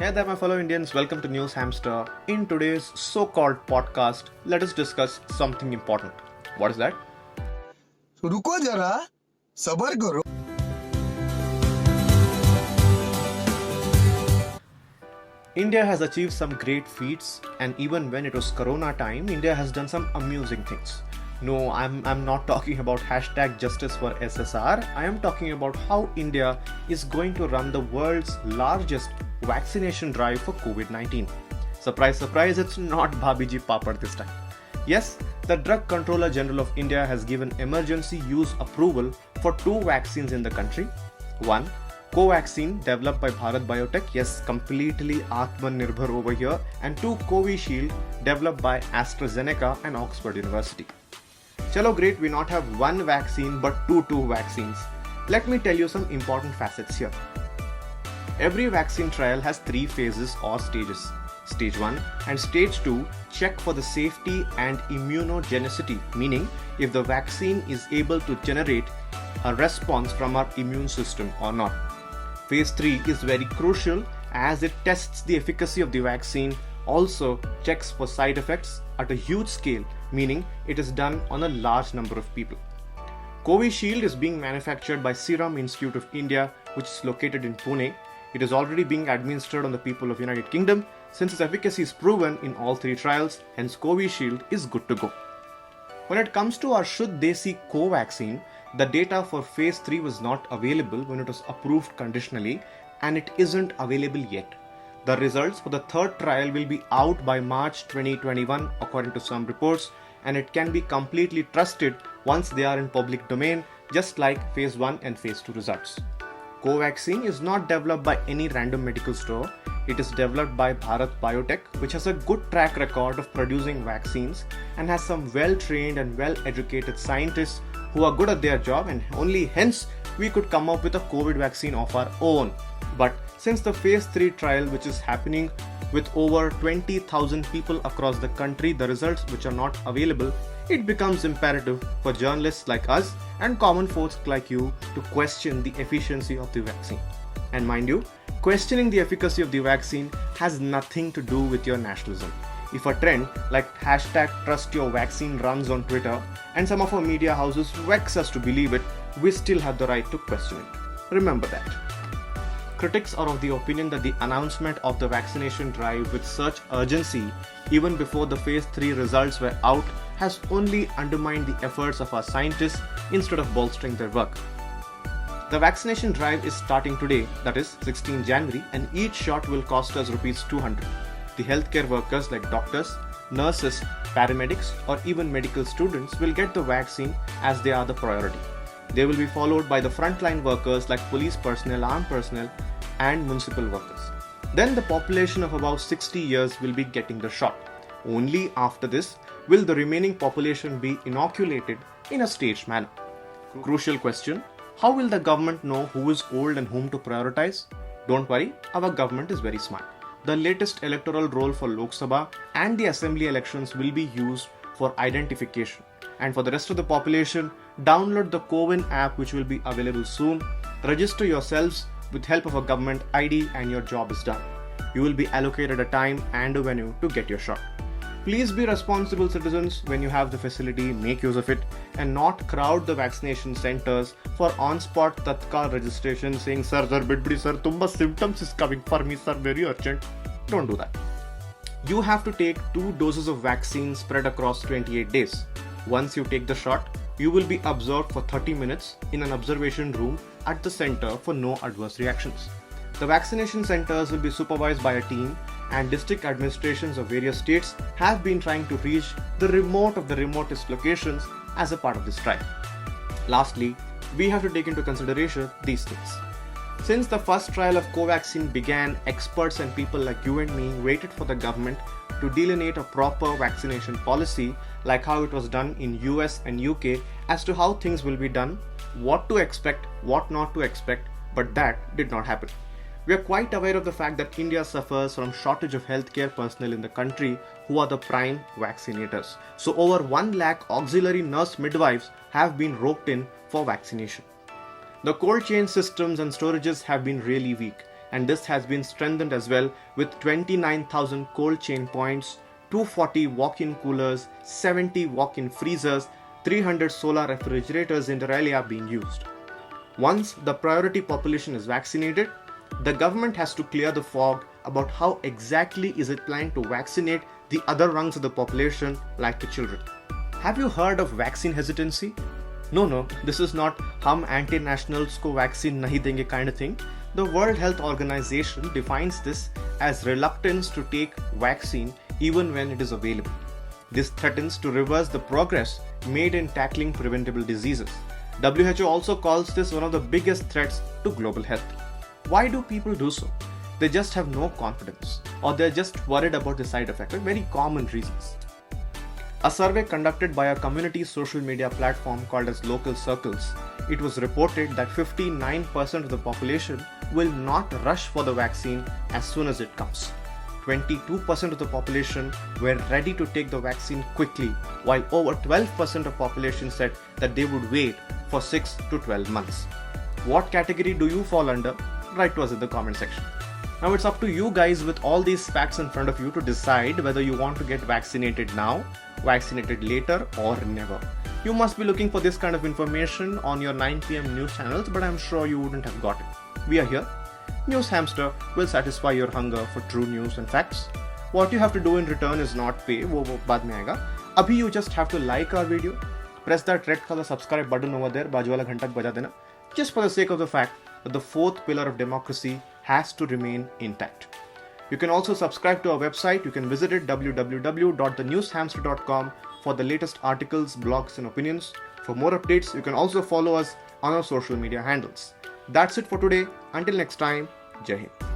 Hey there, my fellow Indians. Welcome to NewsHamster. In today's so-called podcast, let us discuss something important. What is that? रुको जरा सबर करो. India has achieved some great feats, and even when it was Corona time, India has done some amusing things. No, I'm not talking about hashtag justice for SSR. I am talking about how India is going to run the world's largest vaccination drive for COVID-19. Surprise, surprise, it's not Bhabiji Papad this time. Yes, the Drug Controller General of India has given emergency use approval for two vaccines in the country. One, covaxin developed by Bharat Biotech, yes, completely Atmanirbhar over here, and two, covishield developed by AstraZeneca and Oxford University. Chalo, great, we not have one vaccine but two vaccines. Let me tell you some important facets here. Every vaccine trial has three phases or stages. Stage 1 and Stage 2 check for the safety and immunogenicity, meaning if the vaccine is able to generate a response from our immune system or not. Phase 3 is very crucial as it tests the efficacy of the vaccine, also checks for side effects at a huge scale, meaning it is done on a large number of people. Covishield is being manufactured by Serum Institute of India, which is located in Pune. It is already being administered on the people of United Kingdom since its efficacy is proven in all three trials, hence Covishield is good to go. When it comes to our Shuddh Desi covaxin, the data for phase 3 was not available when it was approved conditionally, and it isn't available yet. The results for the third trial will be out by March 2021 according to some reports, and it can be completely trusted once they are in public domain, just like phase 1 and phase 2 results. Covaxin is not developed by any random medical store. It is developed by Bharat Biotech, which has a good track record of producing vaccines and has some well-trained and well-educated scientists who are good at their job, and only hence we could come up with a COVID vaccine of our own. But since the phase 3 trial, which is happening with over 20,000 people across the country, the results which are not available, it becomes imperative for journalists like us and common folks like you to question the efficiency of the vaccine. And mind you, questioning the efficacy of the vaccine has nothing to do with your nationalism. If a trend like hashtag trust your vaccine runs on Twitter and some of our media houses vex us to believe it, we still have the right to question it. Remember that. Critics are of the opinion that the announcement of the vaccination drive with such urgency, even before the phase 3 results were out, has only undermined the efforts of our scientists instead of bolstering their work. The vaccination drive is starting today, that is 16 January, and each shot will cost us Rs 200. The healthcare workers like doctors, nurses, paramedics, or even medical students will get the vaccine as they are the priority. They will be followed by the frontline workers like police personnel, armed personnel, and municipal workers. Then the population of about 60 years will be getting the shot. Only after this will the remaining population be inoculated in a staged manner. Crucial question: how will the government know who is old and whom to prioritize? Don't worry, our government is very smart. The latest electoral roll for Lok Sabha and the assembly elections will be used for identification. And for the rest of the population, download the CoWIN app, which will be available soon. Register yourselves with help of a government ID and your job is done. You will be allocated a time and a venue to get your shot. Please be responsible citizens. When you have the facility, make use of it and not crowd the vaccination centers for on-spot Tatkal registration saying, Sir, bidbidi sir, tumba symptoms is coming for me, sir, very urgent. Don't do that. You have to take 2 doses of vaccine spread across 28 days. Once you take the shot, you will be observed for 30 minutes in an observation room at the center for no adverse reactions. The vaccination centers will be supervised by a team, and district administrations of various states have been trying to reach the remote of the remotest locations as a part of this drive. Lastly, we have to take into consideration these things. Since the first trial of covaxin began, experts and people like you and me waited for the government to delineate a proper vaccination policy like how it was done in US and UK as to how things will be done, what to expect, what not to expect, but that did not happen. We are quite aware of the fact that India suffers from shortage of healthcare personnel in the country who are the prime vaccinators. So over 1 lakh auxiliary nurse midwives have been roped in for vaccination. The cold chain systems and storages have been really weak. and this has been strengthened as well with 29,000 cold chain points, 240 walk-in coolers, 70 walk-in freezers, 300 solar refrigerators inter alia being used. Once the priority population is vaccinated, the government has to clear the fog about how exactly is it planning to vaccinate the other rungs of the population like the children. Have you heard of vaccine hesitancy? No, this is not hum anti-nationals ko vaccine nahi denge kind of thing. The World Health Organization defines this as reluctance to take vaccine even when it is available. This threatens to reverse the progress made in tackling preventable diseases. WHO also calls this one of the biggest threats to global health. Why do people do so? They just have no confidence, or they're just worried about the side effects. Very common reasons. A survey conducted by a community social media platform called as Local Circles, it was reported that 59% of the population will not rush for the vaccine as soon as it comes. 22% of the population were ready to take the vaccine quickly, while over 12% of population said that they would wait for 6 to 12 months. What category do you fall under? Write to us in the comment section. Now it's up to you guys with all these facts in front of you to decide whether you want to get vaccinated now, vaccinated later, or never. You must be looking for this kind of information on your 9 p.m. news channels, but I'm sure you wouldn't have got it. We are here. NewsHamster will satisfy your hunger for true news and facts. What you have to do in return is not pay, वो बाद में आएगा. Abhi you just have to like our video, press that red color subscribe button over there, बाजू वाला घंटा बजा देना, just for the sake of the fact that the fourth pillar of democracy has to remain intact. You can also subscribe to our website. You can visit it www.thenewshamster.com for the latest articles, blogs and opinions. For more updates, you can also follow us on our social media handles. That's it for today. Until next time, Jai Hind.